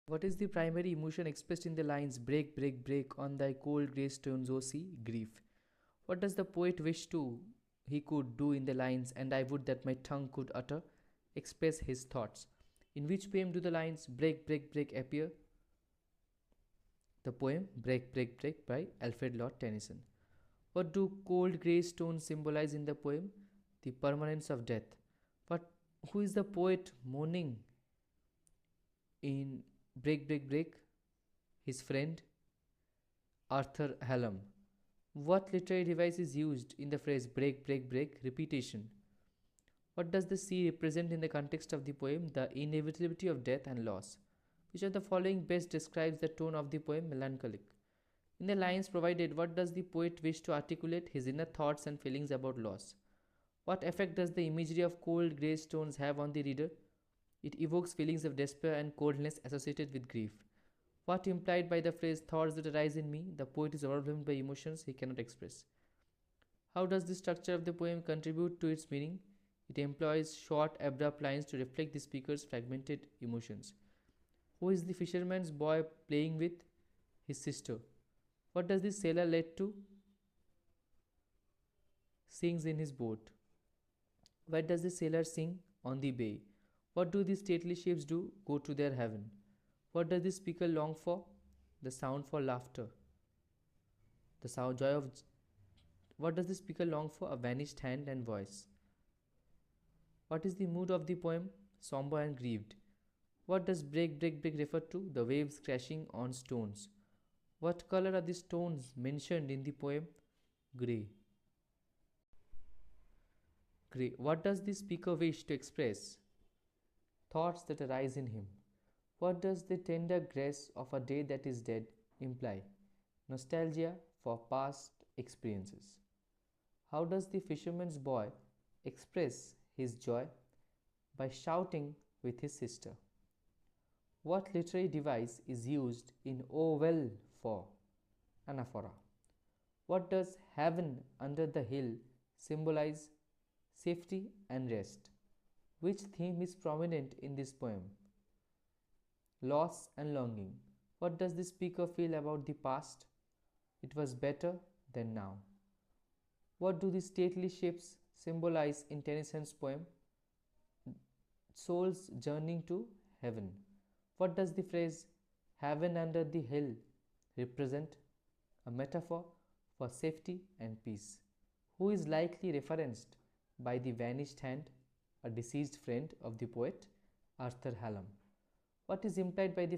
What is the primary emotion expressed in the lines break, break, break on thy cold grey stones, O sea? Grief. What does the poet wish to he could do in the lines and I would that my tongue could utter? Express his thoughts. In which poem do the lines break, break, break appear? The poem Break, Break, Break by Alfred Lord Tennyson. What do cold grey stones symbolize in the poem? The permanence of death. But who is the poet mourning in Break, Break, Break? His friend Arthur Hallam. What literary device is used in the phrase break, break, break? Repetition. What does the sea represent in the context of the poem? The inevitability of death and loss. Which of the following best describes the tone of the poem? Melancholic. In the lines provided, what does the poet wish to articulate? His inner thoughts and feelings about loss. What effect does the imagery of cold grey stones have on the reader? It evokes feelings of despair and coldness associated with grief. What implied by the phrase thoughts that arise in me? The poet is overwhelmed by emotions he cannot express. How does the structure of the poem contribute to its meaning? It employs short, abrupt lines to reflect the speaker's fragmented emotions. Who is the fisherman's boy playing with? His sister. What does the sailor led to? Sings in his boat. Where does the sailor sing? On the bay. What do the stately ships do? Go to their heaven. What does the speaker long for? The sound for laughter. The sound joy of. What does the speaker long for? A vanished hand and voice. What is the mood of the poem? Somber and grieved. What does break, break, break refer to? The waves crashing on stones. What color are the stones mentioned in the poem? Grey. Grey. What does the speaker wish to express? Thoughts that arise in him. What does the tender grace of a day that is dead imply? Nostalgia for past experiences. How does the fisherman's boy express his joy? By shouting with his sister. What literary device is used in "Oh well" for? Anaphora. What does heaven under the hill symbolize? Safety and rest. Which theme is prominent in this poem? Loss and longing. What does the speaker feel about the past? It was better than now. What do the stately ships symbolize in Tennyson's poem? Souls journeying to heaven. What does the phrase heaven under the hill represent? A metaphor for safety and peace. Who is likely referenced by the vanished hand? A deceased friend of the poet, Arthur Hallam. What is implied by the